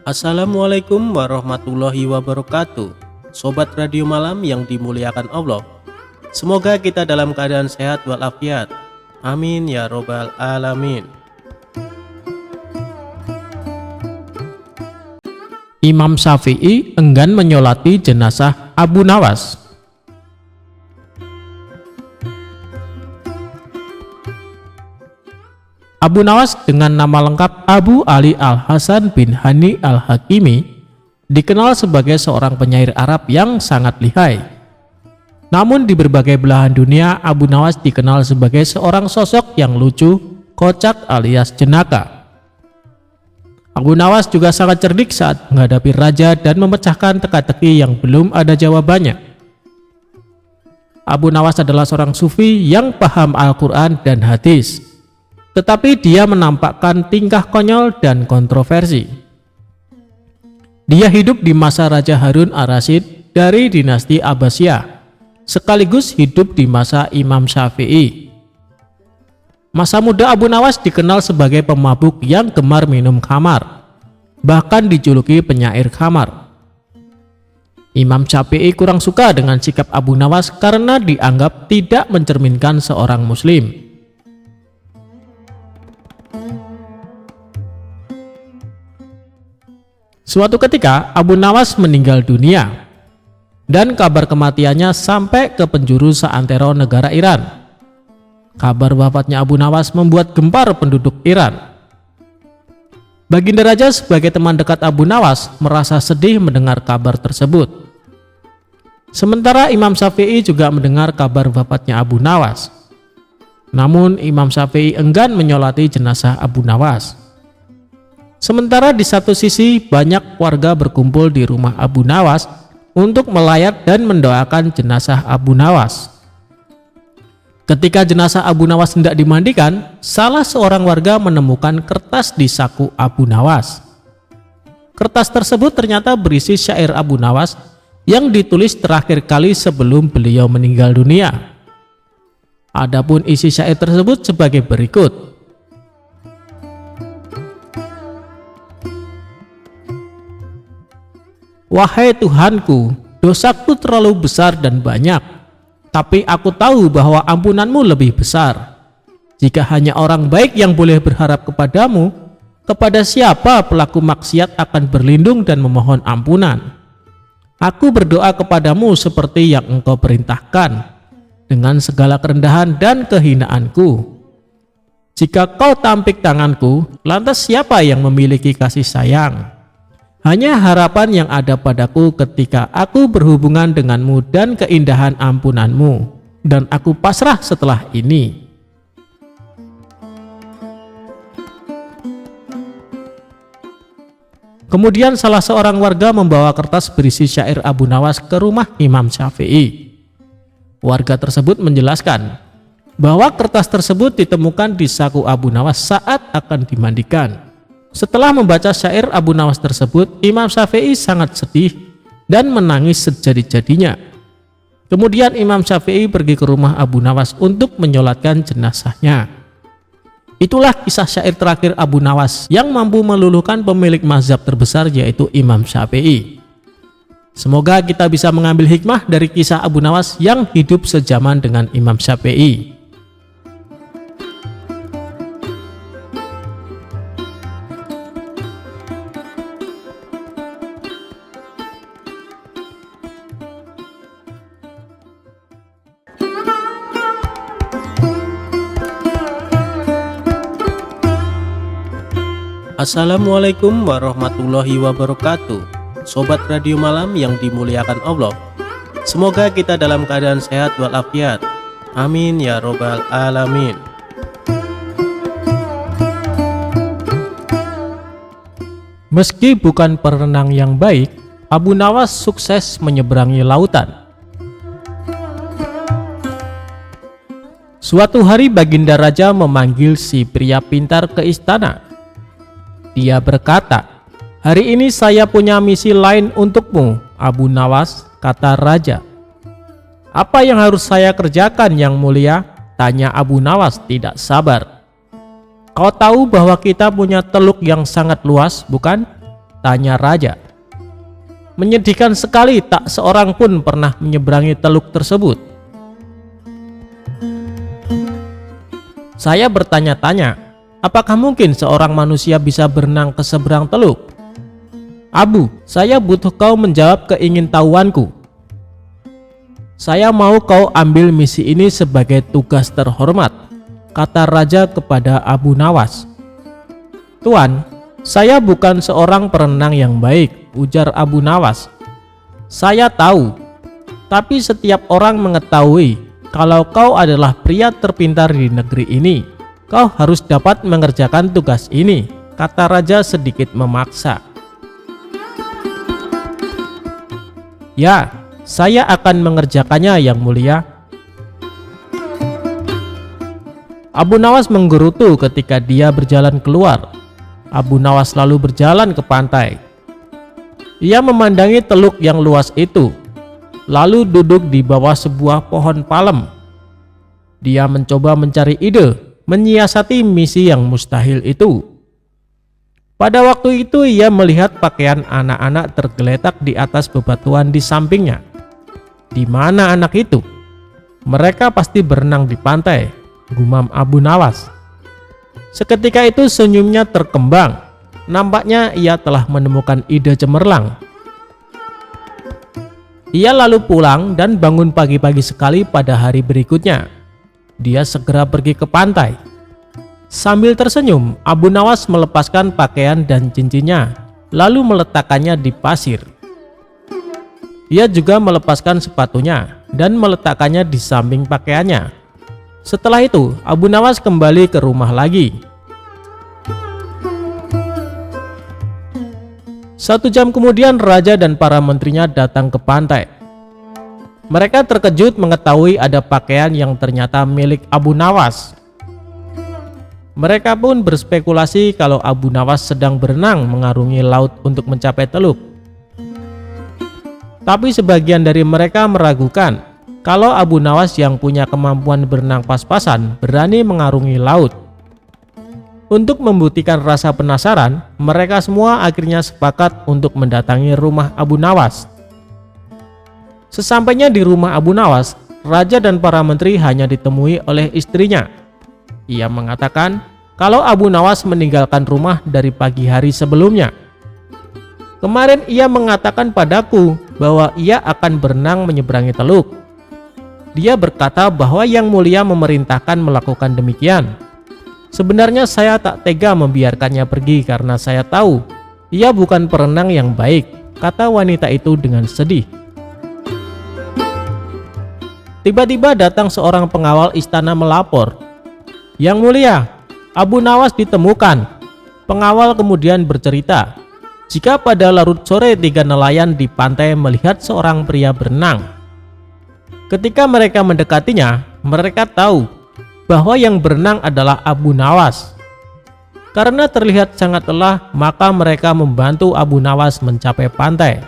Assalamualaikum warahmatullahi wabarakatuh. Sobat Radio Malam yang dimuliakan Allah, semoga kita dalam keadaan sehat walafiat. Amin ya robbal alamin. Imam Syafi'i enggan menyolati jenazah Abu Nawas. Abu Nawas dengan nama lengkap Abu Ali Al-Hasan bin Hani Al-Hakimi dikenal sebagai seorang penyair Arab yang sangat lihai. Namun di berbagai belahan dunia, Abu Nawas dikenal sebagai seorang sosok yang lucu, kocak alias jenaka. Abu Nawas juga sangat cerdik saat menghadapi raja dan memecahkan teka-teki yang belum ada jawabannya. Abu Nawas adalah seorang sufi yang paham Al-Quran dan hadis, tetapi dia menampakkan tingkah konyol dan kontroversi. Dia hidup di masa Raja Harun Ar-Rasyid dari dinasti Abbasiyah, sekaligus hidup di masa Imam Syafi'i. Masa muda Abu Nawas dikenal sebagai pemabuk yang gemar minum khamar, bahkan dijuluki penyair khamar. Imam Syafi'i kurang suka dengan sikap Abu Nawas karena dianggap tidak mencerminkan seorang muslim. Suatu ketika Abu Nawas meninggal dunia dan kabar kematiannya sampai ke penjuru seantero negara Iran. Kabar wafatnya Abu Nawas membuat gempar penduduk Iran. Baginda Raja sebagai teman dekat Abu Nawas merasa sedih mendengar kabar tersebut. Sementara Imam Syafi'i juga mendengar kabar wafatnya Abu Nawas. Namun Imam Syafi'i enggan menyolati jenazah Abu Nawas. Sementara di satu sisi banyak warga berkumpul di rumah Abu Nawas untuk melayat dan mendoakan jenazah Abu Nawas. Ketika jenazah Abu Nawas hendak dimandikan, salah seorang warga menemukan kertas di saku Abu Nawas. Kertas tersebut ternyata berisi syair Abu Nawas yang ditulis terakhir kali sebelum beliau meninggal dunia. Adapun isi syair tersebut sebagai berikut. Wahai Tuhanku, dosaku terlalu besar dan banyak, tapi aku tahu bahwa ampunanmu lebih besar. Jika hanya orang baik yang boleh berharap kepadamu, kepada siapa pelaku maksiat akan berlindung dan memohon ampunan? Aku berdoa kepadamu seperti yang engkau perintahkan, dengan segala kerendahan dan kehinaanku. Jika kau tampik tanganku, lantas siapa yang memiliki kasih sayang? Hanya harapan yang ada padaku ketika aku berhubungan denganmu dan keindahan ampunanmu, dan aku pasrah setelah ini. Kemudian salah seorang warga membawa kertas berisi syair Abu Nawas ke rumah Imam Syafi'i. Warga tersebut menjelaskan bahwa kertas tersebut ditemukan di saku Abu Nawas saat akan dimandikan. Setelah membaca syair Abu Nawas tersebut, Imam Syafi'i sangat sedih dan menangis sejadi-jadinya. Kemudian Imam Syafi'i pergi ke rumah Abu Nawas untuk menyolatkan jenazahnya. Itulah kisah syair terakhir Abu Nawas yang mampu meluluhkan pemilik mazhab terbesar, yaitu Imam Syafi'i. Semoga kita bisa mengambil hikmah dari kisah Abu Nawas yang hidup sejaman dengan Imam Syafi'i. Assalamualaikum warahmatullahi wabarakatuh. Sobat Radio Malam yang dimuliakan Allah, semoga kita dalam keadaan sehat walafiat. Amin ya robbal alamin. Meski bukan perenang yang baik, Abu Nawas sukses menyeberangi lautan. Suatu hari Baginda Raja memanggil si pria pintar ke istana. Dia berkata, "Hari ini saya punya misi lain untukmu, Abu Nawas," kata Raja. "Apa yang harus saya kerjakan, Yang Mulia?" tanya Abu Nawas tidak sabar. "Kau tahu bahwa kita punya teluk yang sangat luas, bukan?" tanya raja. Menyedihkan sekali, tak seorang pun pernah menyeberangi teluk tersebut. Saya bertanya-tanya, apakah mungkin seorang manusia bisa berenang ke seberang teluk? Abu, saya butuh kau menjawab keingintahuanku. Saya mau kau ambil misi ini sebagai tugas terhormat, kata raja kepada Abu Nawas. Tuan, saya bukan seorang perenang yang baik, ujar Abu Nawas. Saya tahu, tapi setiap orang mengetahui kalau kau adalah pria terpintar di negeri ini. Kau harus dapat mengerjakan tugas ini, kata raja sedikit memaksa. Ya, saya akan mengerjakannya, Yang Mulia. Abu Nawas menggerutu ketika dia berjalan keluar. Abu Nawas lalu berjalan ke pantai. Ia memandangi teluk yang luas itu, lalu duduk di bawah sebuah pohon palem. Dia mencoba mencari ide, menyiasati misi yang mustahil itu. Pada waktu itu ia melihat pakaian anak-anak tergeletak di atas bebatuan di sampingnya. Di mana anak itu? Mereka pasti berenang di pantai, gumam Abu Nawas. Seketika itu senyumnya terkembang. Nampaknya ia telah menemukan ide cemerlang. Ia lalu pulang dan bangun pagi-pagi sekali pada hari berikutnya. Dia segera pergi ke pantai. Sambil tersenyum, Abu Nawas melepaskan pakaian dan cincinnya, lalu meletakkannya di pasir. Ia juga melepaskan sepatunya dan meletakkannya di samping pakaiannya. Setelah itu, Abu Nawas kembali ke rumah lagi. 1 jam kemudian, raja dan para menterinya datang ke pantai. Mereka terkejut mengetahui ada pakaian yang ternyata milik Abu Nawas. Mereka pun berspekulasi kalau Abu Nawas sedang berenang mengarungi laut untuk mencapai teluk. Tapi sebagian dari mereka meragukan kalau Abu Nawas yang punya kemampuan berenang pas-pasan berani mengarungi laut. Untuk membuktikan rasa penasaran, mereka semua akhirnya sepakat untuk mendatangi rumah Abu Nawas. Sesampainya di rumah Abu Nawas, raja dan para menteri hanya ditemui oleh istrinya. Ia mengatakan kalau Abu Nawas meninggalkan rumah dari pagi hari sebelumnya. Kemarin ia mengatakan padaku bahwa ia akan berenang menyeberangi teluk. Dia berkata bahwa Yang Mulia memerintahkan melakukan demikian. Sebenarnya saya tak tega membiarkannya pergi karena saya tahu ia bukan perenang yang baik, kata wanita itu dengan sedih. Tiba-tiba datang seorang pengawal istana melapor, Yang Mulia, Abu Nawas ditemukan. Pengawal kemudian bercerita, jika pada larut sore 3 nelayan di pantai melihat seorang pria berenang. Ketika mereka mendekatinya, mereka tahu bahwa yang berenang adalah Abu Nawas. Karena terlihat sangat lelah, maka mereka membantu Abu Nawas mencapai pantai.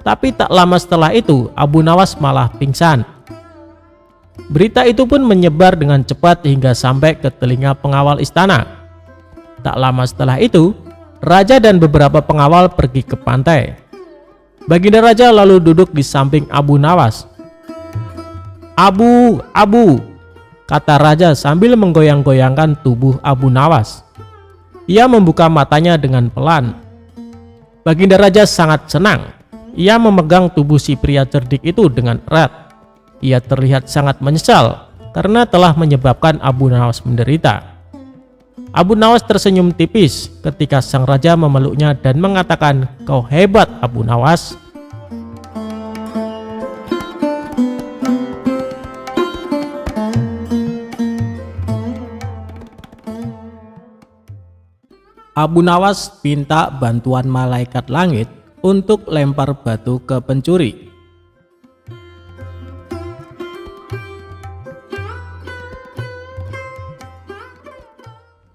Tapi tak lama setelah itu, Abu Nawas malah pingsan. Berita itu pun menyebar dengan cepat hingga sampai ke telinga pengawal istana. Tak lama setelah itu, raja dan beberapa pengawal pergi ke pantai. Baginda raja lalu duduk di samping Abu Nawas. Abu, kata raja sambil menggoyang-goyangkan tubuh Abu Nawas. Ia membuka matanya dengan pelan. Baginda raja sangat senang. Ia memegang tubuh si pria cerdik itu dengan erat. Ia terlihat sangat menyesal karena telah menyebabkan Abu Nawas menderita. Abu Nawas tersenyum tipis ketika sang raja memeluknya dan mengatakan, "Kau hebat, Abu Nawas." Abu Nawas minta bantuan malaikat langit untuk lempar batu ke pencuri.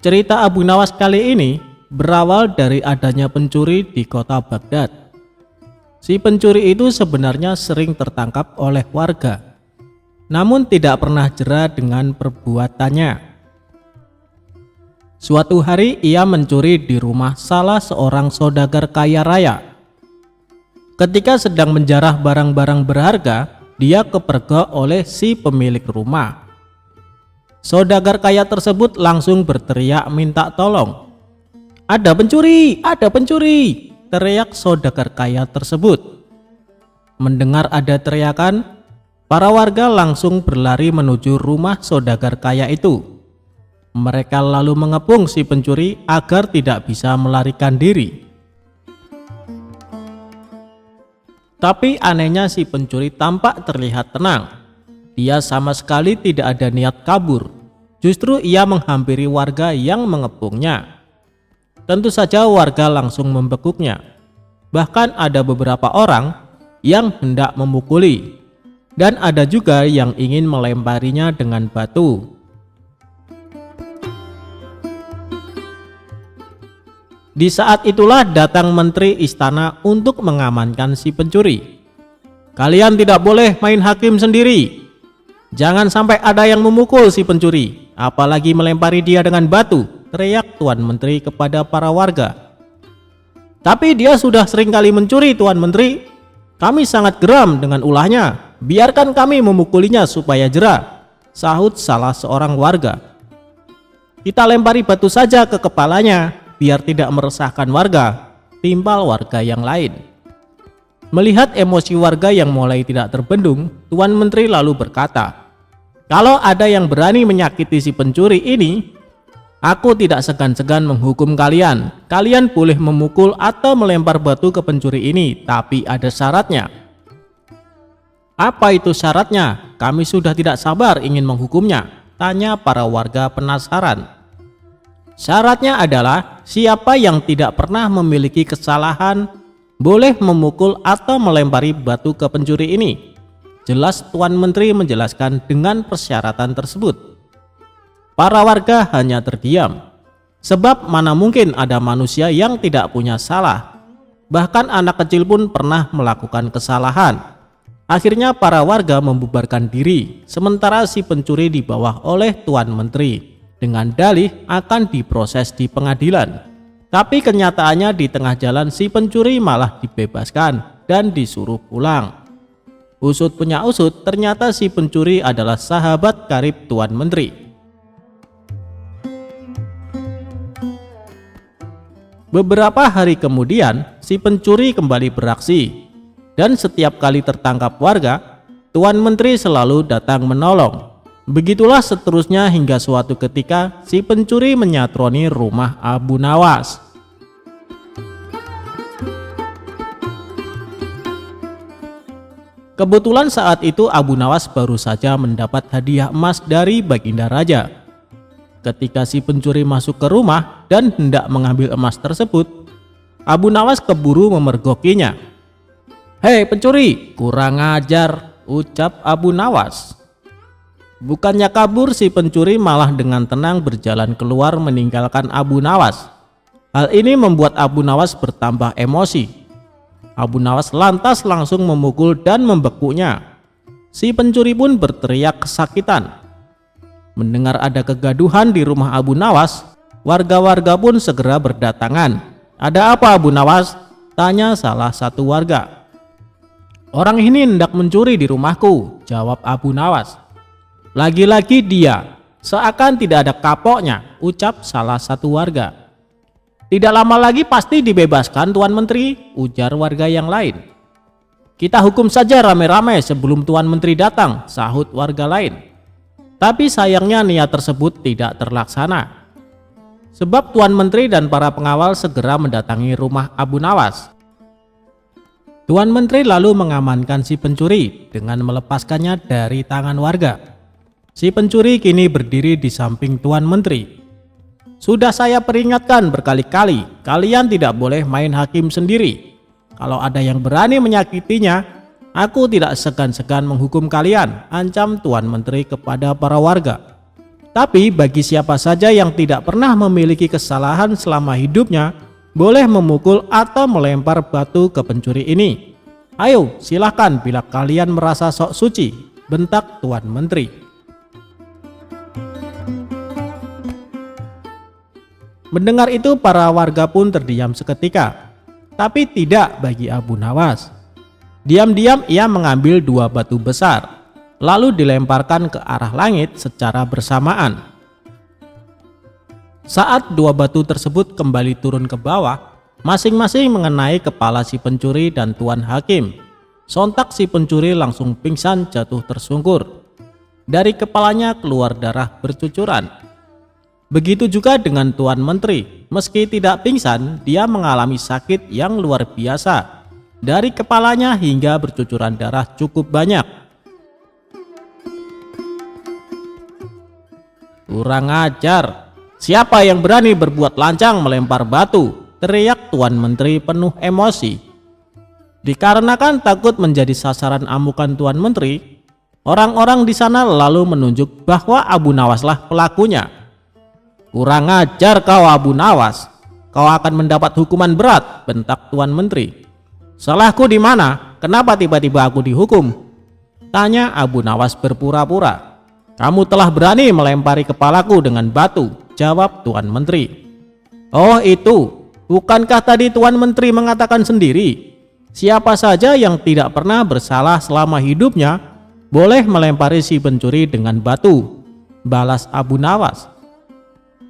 Cerita Abu Nawas kali ini berawal dari adanya pencuri di kota Baghdad. Si pencuri itu sebenarnya sering tertangkap oleh warga, namun tidak pernah jera dengan perbuatannya. Suatu hari ia mencuri di rumah salah seorang saudagar kaya raya. Ketika sedang menjarah barang-barang berharga, dia kepergok oleh si pemilik rumah. Saudagar kaya tersebut langsung berteriak minta tolong. "Ada pencuri! Ada pencuri!" teriak saudagar kaya tersebut. Mendengar ada teriakan, para warga langsung berlari menuju rumah saudagar kaya itu. Mereka lalu mengepung si pencuri agar tidak bisa melarikan diri. Tapi anehnya si pencuri tampak terlihat tenang. Dia sama sekali tidak ada niat kabur. Justru ia menghampiri warga yang mengepungnya. Tentu saja warga langsung membekuknya. Bahkan ada beberapa orang yang hendak memukuli, dan ada juga yang ingin melemparinya dengan batu. Di saat itulah datang menteri istana untuk mengamankan si pencuri. "Kalian tidak boleh main hakim sendiri. Jangan sampai ada yang memukul si pencuri, apalagi melempari dia dengan batu," teriak Tuan Menteri kepada para warga. "Tapi dia sudah sering kali mencuri, Tuan Menteri. Kami sangat geram dengan ulahnya. Biarkan kami memukulinya supaya jera," sahut salah seorang warga. "Kita lempari batu saja ke kepalanya, biar tidak meresahkan warga," timpal warga yang lain. Melihat emosi warga yang mulai tidak terbendung, Tuan Menteri lalu berkata, "Kalau ada yang berani menyakiti si pencuri ini, aku tidak segan-segan menghukum kalian. Kalian boleh memukul atau melempar batu ke pencuri ini, tapi ada syaratnya." "Apa itu syaratnya? Kami sudah tidak sabar ingin menghukumnya," tanya para warga penasaran. "Syaratnya adalah siapa yang tidak pernah memiliki kesalahan boleh memukul atau melempari batu ke pencuri ini," jelas Tuan Menteri menjelaskan dengan persyaratan tersebut. Para warga hanya terdiam, sebab mana mungkin ada manusia yang tidak punya salah. Bahkan anak kecil pun pernah melakukan kesalahan. Akhirnya para warga membubarkan diri, sementara si pencuri dibawa oleh Tuan Menteri dengan dalih akan diproses di pengadilan. Tapi kenyataannya di tengah jalan si pencuri malah dibebaskan dan disuruh pulang. Usut punya usut, ternyata si pencuri adalah sahabat karib Tuan Menteri. Beberapa hari kemudian, si pencuri kembali beraksi, dan setiap kali tertangkap warga, Tuan Menteri selalu datang menolong. Begitulah seterusnya hingga suatu ketika si pencuri menyatroni rumah Abu Nawas. Kebetulan saat itu Abu Nawas baru saja mendapat hadiah emas dari Baginda Raja. Ketika si pencuri masuk ke rumah dan hendak mengambil emas tersebut, Abu Nawas keburu memergokinya. "Hei pencuri, kurang ajar," ucap Abu Nawas. Bukannya kabur, si pencuri malah dengan tenang berjalan keluar meninggalkan Abu Nawas. Hal ini membuat Abu Nawas bertambah emosi. Abu Nawas lantas langsung memukul dan membekuknya. Si pencuri pun berteriak kesakitan. Mendengar ada kegaduhan di rumah Abu Nawas, warga-warga pun segera berdatangan. "Ada apa Abu Nawas?" tanya salah satu warga. "Orang ini hendak mencuri di rumahku," jawab Abu Nawas. "Lagi-lagi dia, seakan tidak ada kapoknya," ucap salah satu warga. "Tidak lama lagi pasti dibebaskan Tuan Menteri," ujar warga yang lain. "Kita hukum saja rame-rame sebelum Tuan Menteri datang," sahut warga lain. Tapi sayangnya niat tersebut tidak terlaksana, sebab Tuan Menteri dan para pengawal segera mendatangi rumah Abu Nawas. Tuan Menteri lalu mengamankan si pencuri dengan melepaskannya dari tangan warga. Si pencuri kini berdiri di samping Tuan Menteri. "Sudah saya peringatkan berkali-kali, kalian tidak boleh main hakim sendiri. Kalau ada yang berani menyakitinya, aku tidak segan-segan menghukum kalian," ancam Tuan Menteri kepada para warga. "Tapi bagi siapa saja yang tidak pernah memiliki kesalahan selama hidupnya, boleh memukul atau melempar batu ke pencuri ini. Ayo silahkan bila kalian merasa sok suci," bentak Tuan Menteri. Mendengar itu para warga pun terdiam seketika. Tapi tidak bagi Abu Nawas. Diam-diam ia mengambil 2 batu besar, lalu dilemparkan ke arah langit secara bersamaan. Saat 2 batu tersebut kembali turun ke bawah, masing-masing mengenai kepala si pencuri dan Tuan Hakim. Sontak si pencuri langsung pingsan jatuh tersungkur. Dari kepalanya keluar darah bercucuran. Begitu juga dengan Tuan Menteri. Meski tidak pingsan, dia mengalami sakit yang luar biasa. Dari kepalanya hingga bercucuran darah cukup banyak. Kurang ajar. Siapa yang berani berbuat lancang melempar batu? Teriak Tuan Menteri penuh emosi. Dikarenakan takut menjadi sasaran amukan Tuan Menteri, orang-orang di sana lalu menunjuk bahwa Abu Nawaslah pelakunya. Kurang ajar kau Abu Nawas, kau akan mendapat hukuman berat, bentak Tuan Menteri. Salahku di mana? Kenapa tiba-tiba aku dihukum? Tanya Abu Nawas berpura-pura. Kamu telah berani melempari kepalaku dengan batu, jawab Tuan Menteri. Oh itu, bukankah tadi Tuan Menteri mengatakan sendiri, siapa saja yang tidak pernah bersalah selama hidupnya boleh melempari si pencuri dengan batu, balas Abu Nawas.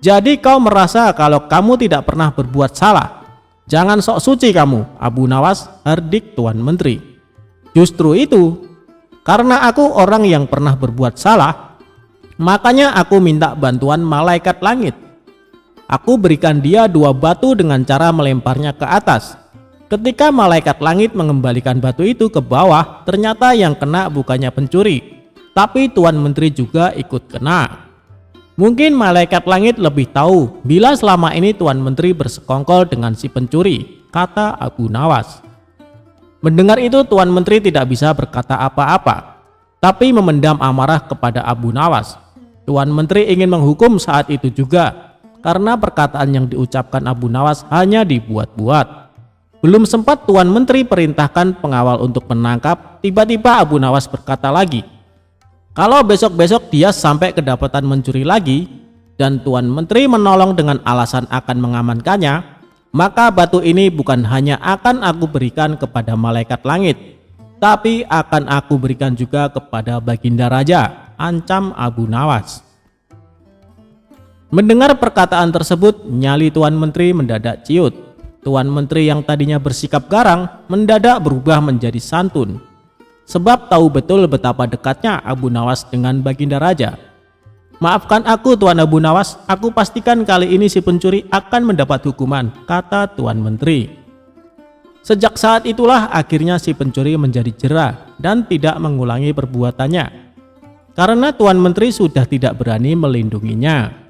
Jadi kau merasa kalau kamu tidak pernah berbuat salah? Jangan sok suci kamu, Abu Nawas, hardik Tuan Menteri. Justru itu, karena aku orang yang pernah berbuat salah, makanya aku minta bantuan malaikat langit. Aku berikan dia 2 batu dengan cara melemparnya ke atas. Ketika malaikat langit mengembalikan batu itu ke bawah, ternyata yang kena bukannya pencuri, tapi Tuan Menteri juga ikut kena. Mungkin malaikat langit lebih tahu bila selama ini Tuan Menteri bersekongkol dengan si pencuri, kata Abu Nawas. Mendengar itu Tuan Menteri tidak bisa berkata apa-apa, tapi memendam amarah kepada Abu Nawas. Tuan Menteri ingin menghukum saat itu juga, karena perkataan yang diucapkan Abu Nawas hanya dibuat-buat. Belum sempat Tuan Menteri perintahkan pengawal untuk menangkap, tiba-tiba Abu Nawas berkata lagi, kalau besok-besok dia sampai kedapatan mencuri lagi dan Tuan Menteri menolong dengan alasan akan mengamankannya, maka batu ini bukan hanya akan aku berikan kepada malaikat langit, tapi akan aku berikan juga kepada Baginda Raja, ancam Abu Nawas. Mendengar perkataan tersebut, nyali Tuan Menteri mendadak ciut. Tuan Menteri yang tadinya bersikap garang mendadak berubah menjadi santun. Sebab tahu betul betapa dekatnya Abu Nawas dengan Baginda Raja. Maafkan aku Tuan Abu Nawas, aku pastikan kali ini si pencuri akan mendapat hukuman, kata Tuan Menteri. Sejak saat itulah akhirnya si pencuri menjadi jera dan tidak mengulangi perbuatannya, karena Tuan Menteri sudah tidak berani melindunginya.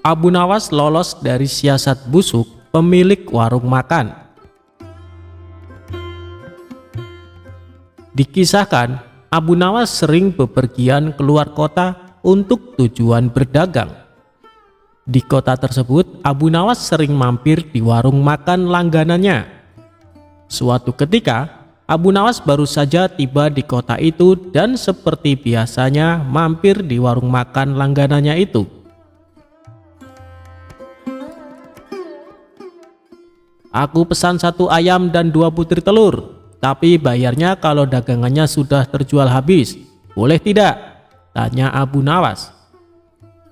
Abu Nawas lolos dari siasat busuk pemilik warung makan. Dikisahkan, Abu Nawas sering bepergian keluar kota untuk tujuan berdagang. Di kota tersebut, Abu Nawas sering mampir di warung makan langganannya. Suatu ketika, Abu Nawas baru saja tiba di kota itu dan seperti biasanya mampir di warung makan langganannya itu. Aku pesan 1 ayam dan 2 butir telur, tapi bayarnya kalau dagangannya sudah terjual habis. Boleh tidak? Tanya Abu Nawas.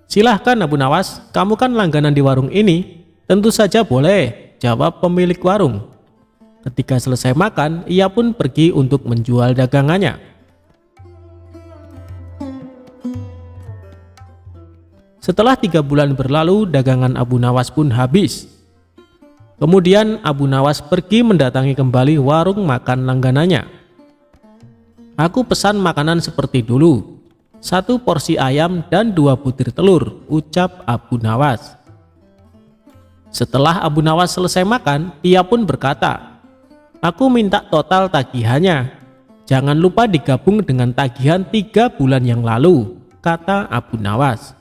Silahkan Abu Nawas, kamu kan langganan di warung ini. Tentu saja boleh, jawab pemilik warung. Ketika selesai makan, ia pun pergi untuk menjual dagangannya. Setelah 3 bulan berlalu, dagangan Abu Nawas pun habis. Kemudian Abu Nawas pergi mendatangi kembali warung makan langganannya. Aku pesan makanan seperti dulu, 1 porsi ayam dan 2 butir telur, ucap Abu Nawas. Setelah Abu Nawas selesai makan, ia pun berkata, aku minta total tagihannya. Jangan lupa digabung dengan tagihan 3 bulan yang lalu, kata Abu Nawas.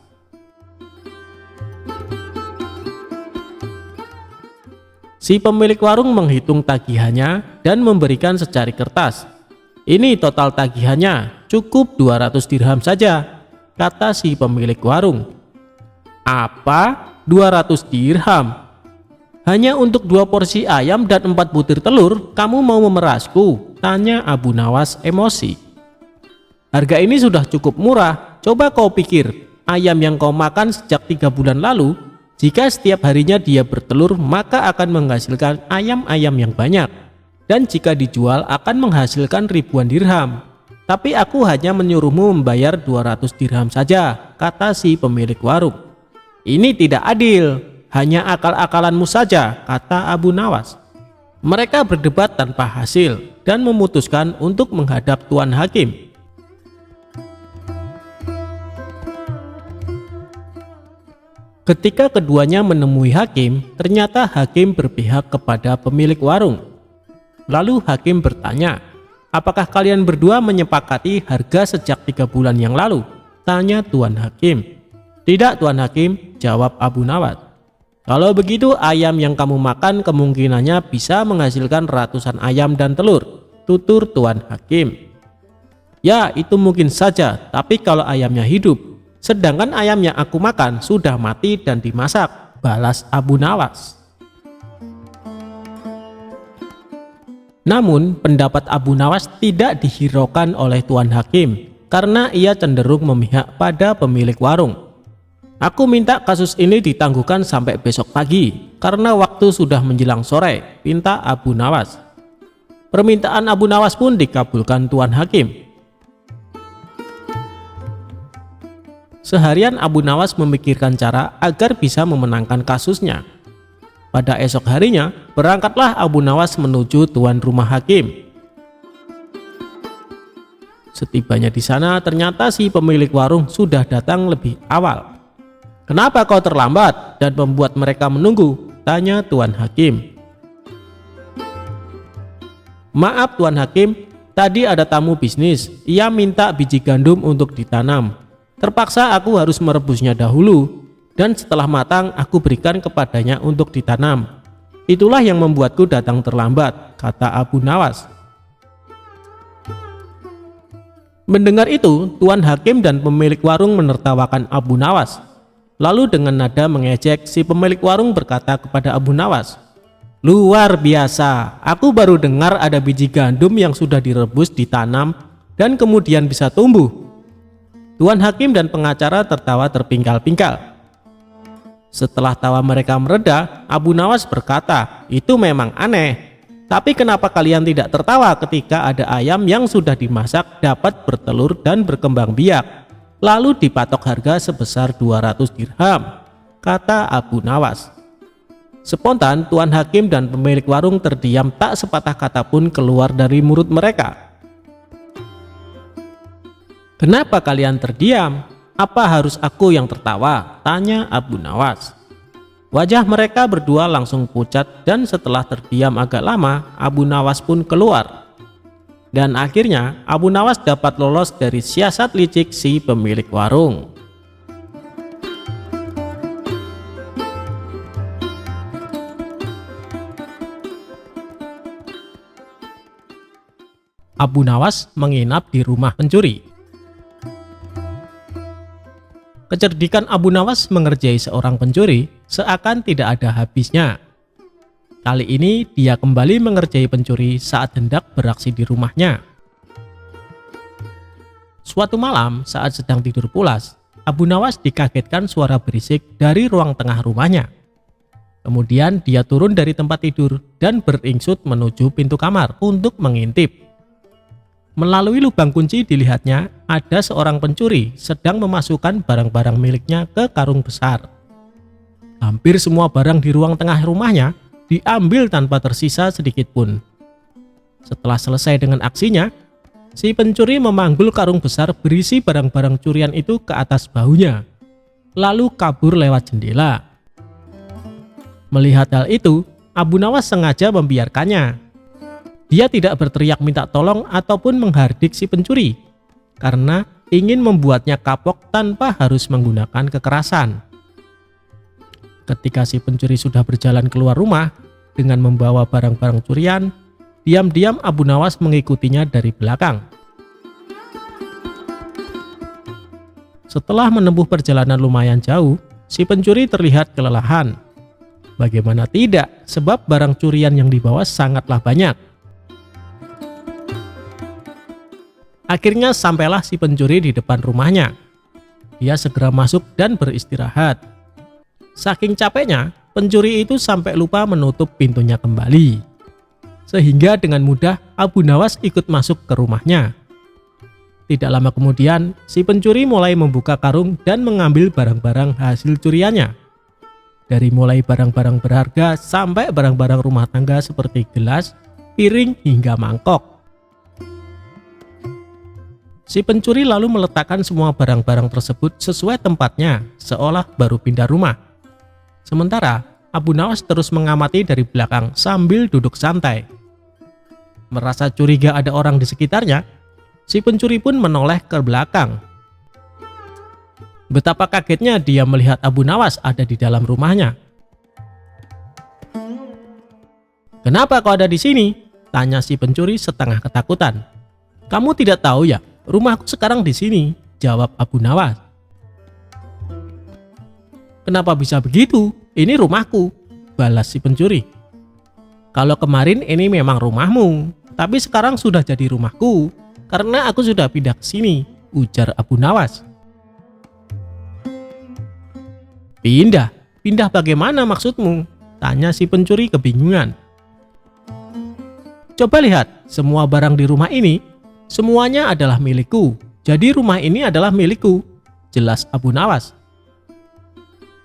Si pemilik warung menghitung tagihannya dan memberikan secari kertas. Ini total tagihannya cukup 200 dirham saja, kata si pemilik warung. Apa? 200 dirham? Hanya untuk 2 porsi ayam dan 4 butir telur, kamu mau memerasku? Tanya Abu Nawas emosi. Harga ini sudah cukup murah. Coba kau pikir, ayam yang kau makan sejak 3 bulan lalu, jika setiap harinya dia bertelur, maka akan menghasilkan ayam-ayam yang banyak. Dan jika dijual akan menghasilkan ribuan dirham. Tapi aku hanya menyuruhmu membayar 200 dirham saja, kata si pemilik warung. Ini tidak adil, hanya akal-akalanmu saja, kata Abu Nawas. Mereka berdebat tanpa hasil dan memutuskan untuk menghadap Tuan Hakim. Ketika keduanya menemui Hakim, ternyata Hakim berpihak kepada pemilik warung. Lalu Hakim bertanya, apakah kalian berdua menyepakati harga sejak 3 bulan yang lalu? Tanya Tuan Hakim. Tidak, Tuan Hakim, jawab Abu Nawas. Kalau begitu ayam yang kamu makan kemungkinannya bisa menghasilkan ratusan ayam dan telur, tutur Tuan Hakim. Ya, itu mungkin saja, tapi kalau ayamnya hidup, sedangkan ayam yang aku makan sudah mati dan dimasak, balas Abu Nawas. Namun pendapat Abu Nawas tidak dihiraukan oleh Tuan Hakim karena ia cenderung memihak pada pemilik warung. Aku minta kasus ini ditangguhkan sampai besok pagi karena waktu sudah menjelang sore, pinta Abu Nawas. Permintaan Abu Nawas pun dikabulkan Tuan Hakim. Seharian Abu Nawas memikirkan cara agar bisa memenangkan kasusnya. Pada esok harinya, berangkatlah Abu Nawas menuju tuan rumah Hakim. Setibanya di sana, ternyata si pemilik warung sudah datang lebih awal. Kenapa kau terlambat dan membuat mereka menunggu? Tanya Tuan Hakim. Maaf Tuan Hakim, tadi ada tamu bisnis. Ia minta biji gandum untuk ditanam. Terpaksa aku harus merebusnya dahulu. Dan setelah matang aku berikan kepadanya untuk ditanam. Itulah yang membuatku datang terlambat, kata Abu Nawas. Mendengar itu, Tuan Hakim dan pemilik warung menertawakan Abu Nawas. Lalu dengan nada mengejek, si pemilik warung berkata kepada Abu Nawas, luar biasa, aku baru dengar ada biji gandum yang sudah direbus, ditanam, dan kemudian bisa tumbuh. Tuan Hakim dan pengacara tertawa terpingkal-pingkal. Setelah tawa mereka mereda, Abu Nawas berkata, itu memang aneh. Tapi kenapa kalian tidak tertawa ketika ada ayam yang sudah dimasak dapat bertelur dan berkembang biak, lalu dipatok harga sebesar 200 dirham, kata Abu Nawas. Spontan Tuan Hakim dan pemilik warung terdiam, tak sepatah kata pun keluar dari mulut mereka. Kenapa kalian terdiam? Apa harus aku yang tertawa? Tanya Abu Nawas. Wajah mereka berdua langsung pucat dan setelah terdiam agak lama, Abu Nawas pun keluar. Dan akhirnya Abu Nawas dapat lolos dari siasat licik si pemilik warung. Abu Nawas menginap di rumah pencuri. Kecerdikan Abu Nawas mengerjai seorang pencuri seakan tidak ada habisnya. Kali ini dia kembali mengerjai pencuri saat hendak beraksi di rumahnya. Suatu malam saat sedang tidur pulas, Abu Nawas dikagetkan suara berisik dari ruang tengah rumahnya. Kemudian dia turun dari tempat tidur dan beringsut menuju pintu kamar untuk mengintip. Melalui lubang kunci dilihatnya ada seorang pencuri sedang memasukkan barang-barang miliknya ke karung besar. Hampir semua barang di ruang tengah rumahnya diambil tanpa tersisa sedikit pun. Setelah selesai dengan aksinya, si pencuri memanggul karung besar berisi barang-barang curian itu ke atas bahunya, lalu kabur lewat jendela. Melihat hal itu, Abu Nawas sengaja membiarkannya. Dia tidak berteriak minta tolong ataupun menghardik si pencuri, karena ingin membuatnya kapok tanpa harus menggunakan kekerasan. Ketika si pencuri sudah berjalan keluar rumah dengan membawa barang-barang curian, Diam-diam Abu Nawas mengikutinya dari belakang. Setelah menempuh perjalanan lumayan jauh, si pencuri terlihat kelelahan. Bagaimana tidak, sebab barang curian yang dibawa sangatlah banyak. Akhirnya sampailah si pencuri di depan rumahnya. Dia segera masuk dan beristirahat. Saking capeknya, pencuri itu sampai lupa menutup pintunya kembali. Sehingga dengan mudah Abu Nawas ikut masuk ke rumahnya. Tidak lama kemudian, si pencuri mulai membuka karung dan mengambil barang-barang hasil curiannya. Dari mulai barang-barang berharga sampai barang-barang rumah tangga seperti gelas, piring, hingga mangkok. Si pencuri lalu meletakkan semua barang-barang tersebut sesuai tempatnya, seolah baru pindah rumah. Sementara, Abu Nawas terus mengamati dari belakang sambil duduk santai. Merasa curiga ada orang di sekitarnya, si pencuri pun menoleh ke belakang. Betapa kagetnya dia melihat Abu Nawas ada di dalam rumahnya. "Kenapa kau ada di sini?" tanya si pencuri setengah ketakutan. "Kamu tidak tahu ya, rumahku sekarang di sini," jawab Abu Nawas. "Kenapa bisa begitu? Ini rumahku," balas si pencuri. "Kalau kemarin ini memang rumahmu, tapi sekarang sudah jadi rumahku karena aku sudah pindah ke sini," ujar Abu Nawas. "Pindah? Pindah bagaimana maksudmu?" tanya si pencuri kebingungan. "Coba lihat, semua barang di rumah ini, semuanya adalah milikku. Jadi rumah ini adalah milikku," jelas Abu Nawas.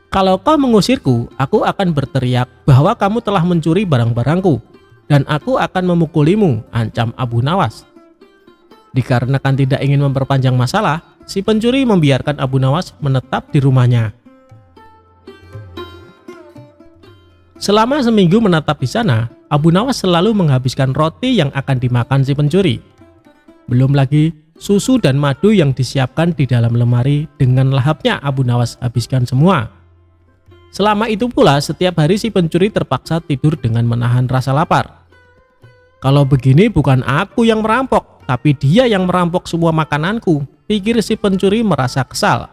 "Kalau kau mengusirku, aku akan berteriak bahwa kamu telah mencuri barang-barangku, dan aku akan memukulimu," ancam Abu Nawas. Dikarenakan tidak ingin memperpanjang masalah, si pencuri membiarkan Abu Nawas menetap di rumahnya. Selama seminggu menetap di sana, Abu Nawas selalu menghabiskan roti yang akan dimakan si pencuri. Belum lagi susu dan madu yang disiapkan di dalam lemari dengan lahapnya Abu Nawas habiskan semua. Selama itu pula setiap hari si pencuri terpaksa tidur dengan menahan rasa lapar. "Kalau begini bukan aku yang merampok, tapi dia yang merampok semua makananku," pikir si pencuri merasa kesal.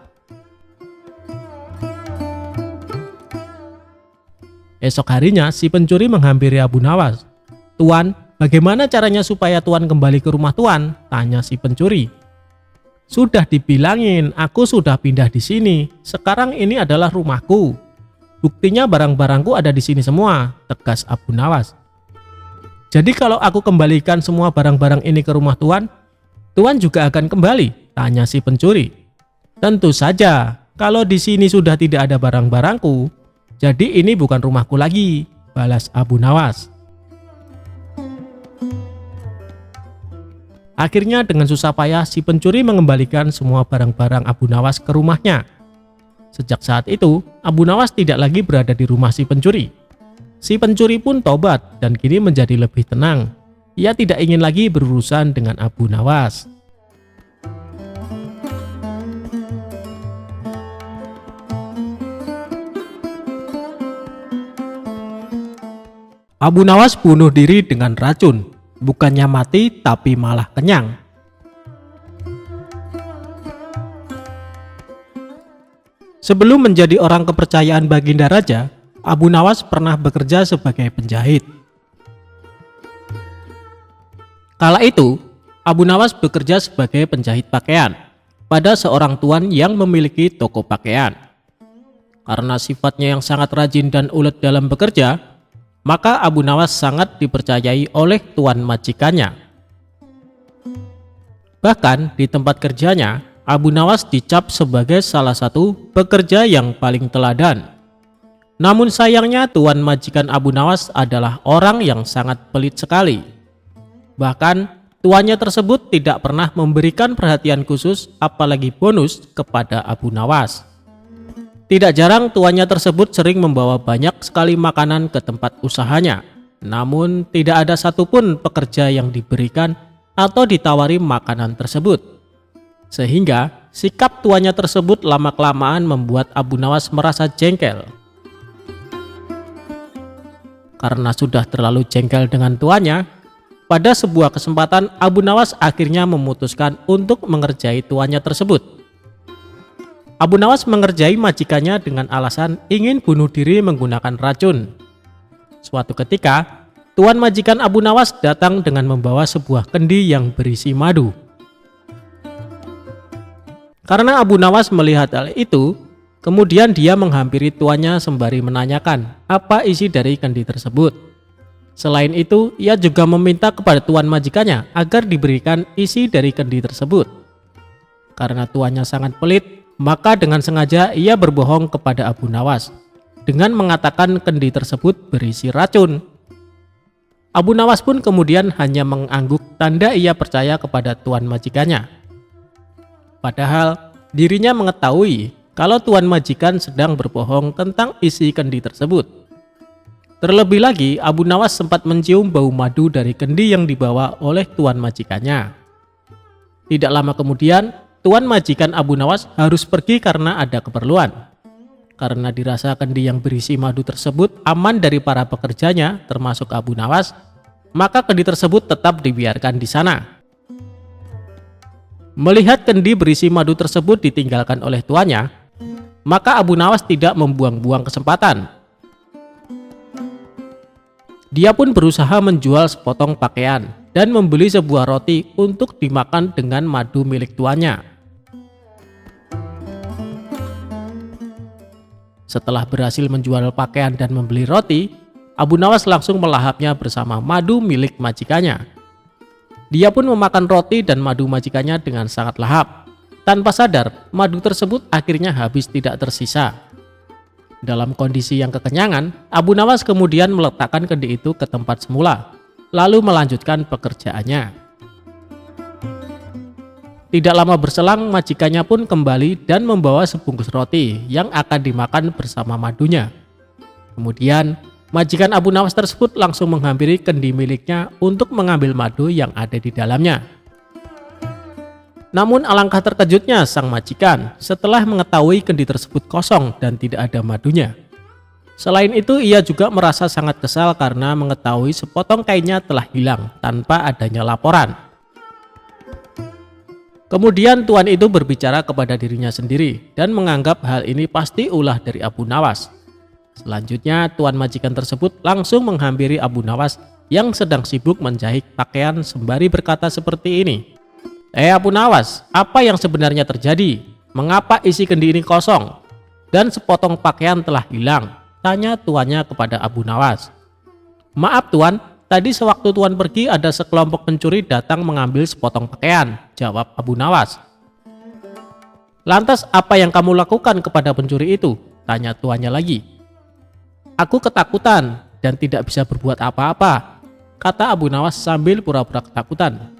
Esok harinya si pencuri menghampiri Abu Nawas. "Tuan, bagaimana caranya supaya Tuan kembali ke rumah Tuan?" tanya si pencuri. "Sudah dibilangin, aku sudah pindah di sini. Sekarang ini adalah rumahku. Buktinya barang-barangku ada di sini semua," tegas Abu Nawas. "Jadi kalau aku kembalikan semua barang-barang ini ke rumah Tuan, Tuan juga akan kembali?" tanya si pencuri. "Tentu saja, kalau di sini sudah tidak ada barang-barangku, jadi ini bukan rumahku lagi," balas Abu Nawas. Akhirnya dengan susah payah si pencuri mengembalikan semua barang-barang Abu Nawas ke rumahnya. Sejak saat itu, Abu Nawas tidak lagi berada di rumah si pencuri. Si pencuri pun tobat dan kini menjadi lebih tenang. Ia tidak ingin lagi berurusan dengan Abu Nawas. Abu Nawas bunuh diri dengan racun, bukannya mati tapi malah kenyang. Sebelum menjadi orang kepercayaan Baginda Raja, Abu Nawas pernah bekerja sebagai penjahit. Kala itu, Abu Nawas bekerja sebagai penjahit pakaian pada seorang tuan yang memiliki toko pakaian. Karena sifatnya yang sangat rajin dan ulet dalam bekerja, maka Abu Nawas sangat dipercayai oleh tuan majikannya. Bahkan di tempat kerjanya, Abu Nawas dicap sebagai salah satu pekerja yang paling teladan. Namun sayangnya tuan majikan Abu Nawas adalah orang yang sangat pelit sekali. Bahkan tuannya tersebut tidak pernah memberikan perhatian khusus apalagi bonus kepada Abu Nawas. Tidak jarang tuannya tersebut sering membawa banyak sekali makanan ke tempat usahanya. Namun tidak ada satupun pekerja yang diberikan atau ditawari makanan tersebut. Sehingga sikap tuannya tersebut lama-kelamaan membuat Abu Nawas merasa jengkel. Karena sudah terlalu jengkel dengan tuannya, pada sebuah kesempatan Abu Nawas akhirnya memutuskan untuk mengerjai tuannya tersebut. Abu Nawas mengerjai majikannya dengan alasan ingin bunuh diri menggunakan racun. Suatu ketika, tuan majikan Abu Nawas datang dengan membawa sebuah kendi yang berisi madu. Karena Abu Nawas melihat hal itu, kemudian dia menghampiri tuannya sembari menanyakan apa isi dari kendi tersebut. Selain itu, ia juga meminta kepada tuan majikannya agar diberikan isi dari kendi tersebut. Karena tuannya sangat pelit, maka dengan sengaja ia berbohong kepada Abu Nawas dengan mengatakan kendi tersebut berisi racun. Abu Nawas pun kemudian hanya mengangguk tanda ia percaya kepada tuan majikannya. Padahal dirinya mengetahui kalau tuan majikan sedang berbohong tentang isi kendi tersebut. Terlebih lagi, Abu Nawas sempat mencium bau madu dari kendi yang dibawa oleh tuan majikannya. Tidak lama kemudian, tuan majikan Abu Nawas harus pergi karena ada keperluan. Karena dirasa kendi yang berisi madu tersebut aman dari para pekerjanya, termasuk Abu Nawas, maka kendi tersebut tetap dibiarkan di sana. Melihat kendi berisi madu tersebut ditinggalkan oleh tuannya, maka Abu Nawas tidak membuang-buang kesempatan. Dia pun berusaha menjual sepotong pakaian dan membeli sebuah roti untuk dimakan dengan madu milik tuannya. Setelah berhasil menjual pakaian dan membeli roti, Abu Nawas langsung melahapnya bersama madu milik majikannya. Dia pun memakan roti dan madu majikannya dengan sangat lahap. Tanpa sadar, madu tersebut akhirnya habis tidak tersisa. Dalam kondisi yang kekenyangan, Abu Nawas kemudian meletakkan kendi itu ke tempat semula, lalu melanjutkan pekerjaannya. Tidak lama berselang, majikannya pun kembali dan membawa sebungkus roti yang akan dimakan bersama madunya. Kemudian, majikan Abu Nawas tersebut langsung menghampiri kendi miliknya untuk mengambil madu yang ada di dalamnya. Namun alangkah terkejutnya sang majikan setelah mengetahui kendi tersebut kosong dan tidak ada madunya. Selain itu, ia juga merasa sangat kesal karena mengetahui sepotong kainnya telah hilang tanpa adanya laporan. Kemudian tuan itu berbicara kepada dirinya sendiri dan menganggap hal ini pasti ulah dari Abu Nawas. Selanjutnya, tuan majikan tersebut langsung menghampiri Abu Nawas yang sedang sibuk menjahit pakaian sembari berkata seperti ini. Abu Nawas, apa yang sebenarnya terjadi? Mengapa isi kendi ini kosong? Dan sepotong pakaian telah hilang? Tanya tuannya kepada Abu Nawas. Maaf tuan, tadi sewaktu tuan pergi ada sekelompok pencuri datang mengambil sepotong pakaian, jawab Abu Nawas. Lantas apa yang kamu lakukan kepada pencuri itu? Tanya tuannya lagi. Aku ketakutan dan tidak bisa berbuat apa-apa, kata Abu Nawas sambil pura-pura ketakutan.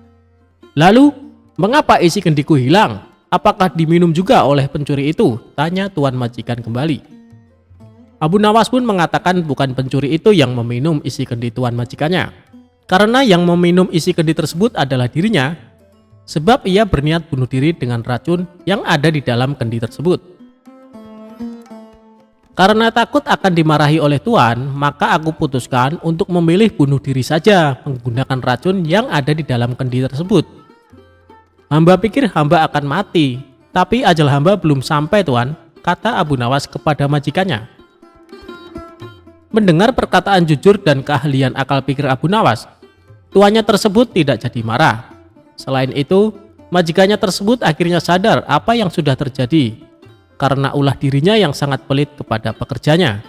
Lalu, mengapa isi kendiku hilang? Apakah diminum juga oleh pencuri itu? Tanya tuan majikan kembali. Abu Nawas pun mengatakan bukan pencuri itu yang meminum isi kendi tuan majikannya. Karena yang meminum isi kendi tersebut adalah dirinya, sebab ia berniat bunuh diri dengan racun yang ada di dalam kendi tersebut. Karena takut akan dimarahi oleh tuan, maka aku putuskan untuk memilih bunuh diri saja menggunakan racun yang ada di dalam kendi tersebut. Hamba pikir hamba akan mati, tapi ajal hamba belum sampai tuan, kata Abu Nawas kepada majikannya. Mendengar perkataan jujur dan keahlian akal pikir Abu Nawas, tuannya tersebut tidak jadi marah. Selain itu, majikannya tersebut akhirnya sadar apa yang sudah terjadi, karena ulah dirinya yang sangat pelit kepada pekerjanya.